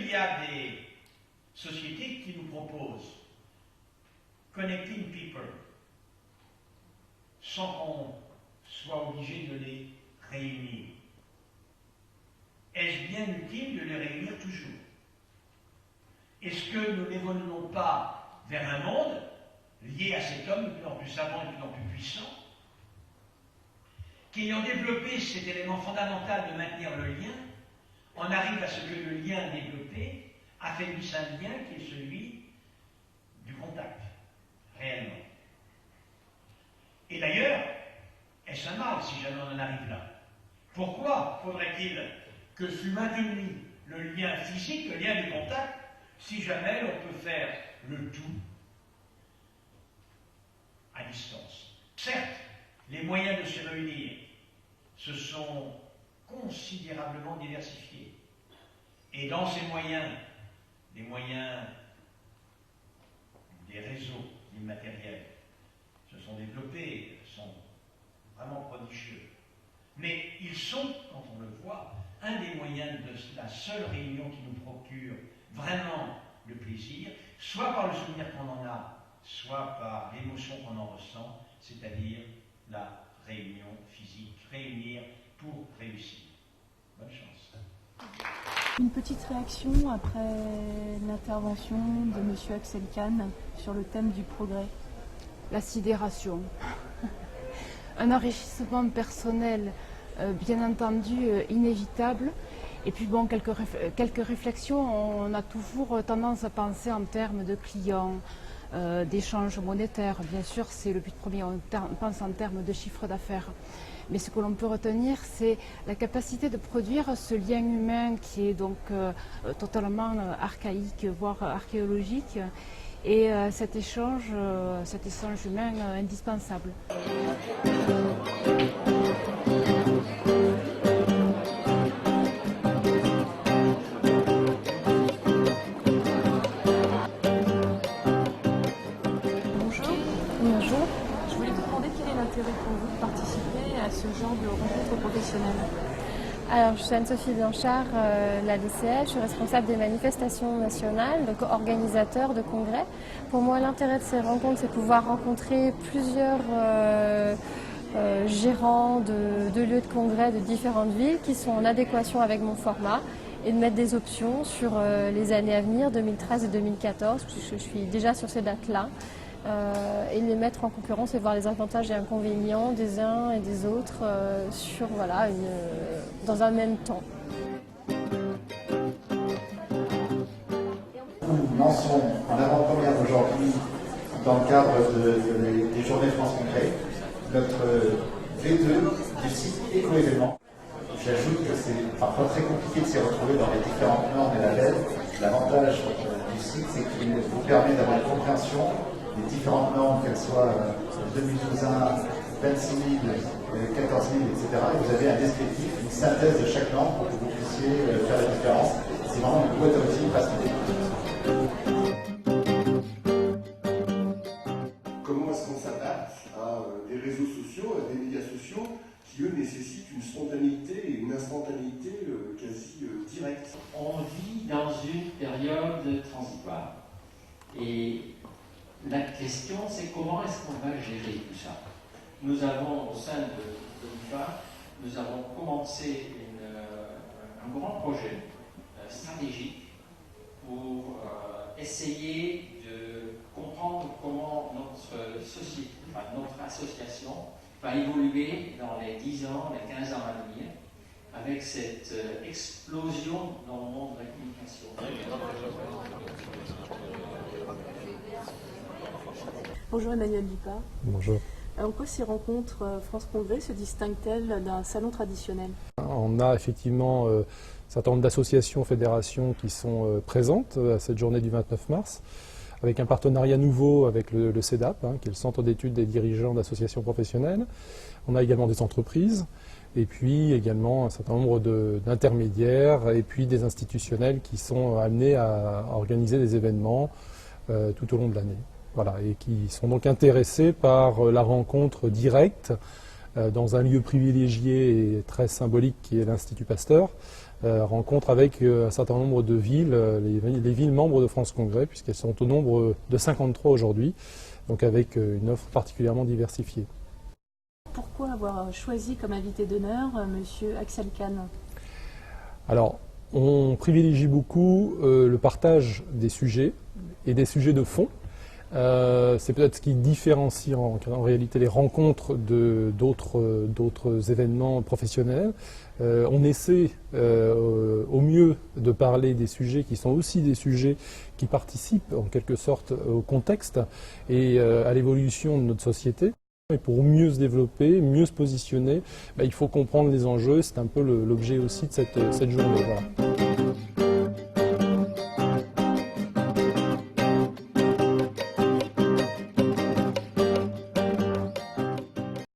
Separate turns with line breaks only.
qu'il y a des sociétés qui nous proposent Connecting People sans qu'on soit obligé de les réunir? Est-ce bien utile de les réunir toujours? Est-ce que nous n'évoluons pas vers un monde lié à cet homme de plus en plus savant et de plus en plus puissant, qu'ayant développé cet élément fondamental de maintenir le lien, on arrive à ce que le lien développé affaiblisse un lien qui est celui du contact, réellement. Et d'ailleurs, est-ce un mal si jamais on en arrive là? Pourquoi faudrait-il que fût maintenu le lien physique, le lien du contact, si jamais on peut faire le tout à distance? Certes, les moyens de se réunir se sont considérablement diversifiés. Et dans ces moyens, les moyens des réseaux immatériels se sont développés, sont vraiment prodigieux. Mais ils sont, quand on le voit, un des moyens de la seule réunion qui nous procure vraiment le plaisir, soit par le souvenir qu'on en a, soit par l'émotion qu'on en ressent, c'est-à-dire la réunion physique, réunir pour réussir. Bonne chance.
Une petite réaction après l'intervention de M. Axel Kahn sur le thème du progrès.
La sidération. Un enrichissement personnel, bien entendu, inévitable. Et puis bon, quelques réflexions. On a toujours tendance à penser en termes de clients, d'échanges monétaires. Bien sûr, c'est le but premier, on pense en termes de chiffre d'affaires. Mais ce que l'on peut retenir, c'est la capacité de produire ce lien humain qui est donc totalement archaïque, voire archéologique, et cet échange humain indispensable.
Pour vous de participer à ce genre de rencontre professionnelle?
Alors, je suis Anne-Sophie Blanchard, la DCL, je suis responsable des manifestations nationales, donc organisateur de congrès. Pour moi, l'intérêt de ces rencontres, c'est de pouvoir rencontrer plusieurs gérants de lieux de congrès de différentes villes qui sont en adéquation avec mon format et de mettre des options sur les années à venir, 2013 et 2014, puisque je suis déjà sur ces dates-là. Et les mettre en concurrence et voir les avantages et inconvénients des uns et des autres sur, voilà, dans un même temps.
Nous lançons en avant-première aujourd'hui, dans le cadre des Journées France Congrès, notre V2 du site éco-événement. J'ajoute que c'est parfois très compliqué de s'y retrouver dans les différentes normes et labels. L'avantage du site, c'est qu'il vous permet d'avoir une compréhension des différentes normes, qu'elles soient 2012-1, 26 000, 14 000, etc. Et vous avez un descriptif, une synthèse de chaque norme pour que vous puissiez faire la différence. C'est vraiment une boîte à outils facile.
Comment est-ce qu'on s'adapte à des réseaux sociaux, à des médias sociaux qui, eux, nécessitent une spontanéité et une instantanéité quasi directe?
On vit dans une période transitoire. Et la question, c'est comment est-ce qu'on va gérer tout ça? Nous avons, au sein de l'IFA, nous avons commencé un grand projet stratégique pour essayer de comprendre comment notre société, enfin notre association, va évoluer dans les 10 ans, les 15 ans à venir, avec cette explosion dans le monde de la communication.
Bonjour Emmanuel Dupas.
Bonjour.
En quoi ces rencontres France Congrès se distinguent-elles d'un salon traditionnel?
On a effectivement un certain nombre d'associations, fédérations qui sont présentes à cette journée du 29 mars, avec un partenariat nouveau avec le CEDAP, qui est le Centre d'études des dirigeants d'associations professionnelles. On a également des entreprises, et puis également un certain nombre d'intermédiaires, et puis des institutionnels qui sont amenés à organiser des événements tout au long de l'année. Voilà, et qui sont donc intéressés par la rencontre directe dans un lieu privilégié et très symbolique qui est l'Institut Pasteur, rencontre avec un certain nombre de villes, les villes membres de France Congrès, puisqu'elles sont au nombre de 53 aujourd'hui, donc avec une offre particulièrement diversifiée.
Pourquoi avoir choisi comme invité d'honneur M. Axel Kahn?
Alors, on privilégie beaucoup le partage des sujets et des sujets de fond. C'est peut-être ce qui différencie en réalité les rencontres d'autres événements professionnels. On essaie au mieux de parler des sujets qui sont aussi des sujets qui participent en quelque sorte au contexte et à l'évolution de notre société. Et pour mieux se développer, mieux se positionner, il faut comprendre les enjeux. C'est un peu l'objet aussi de cette journée. Voilà.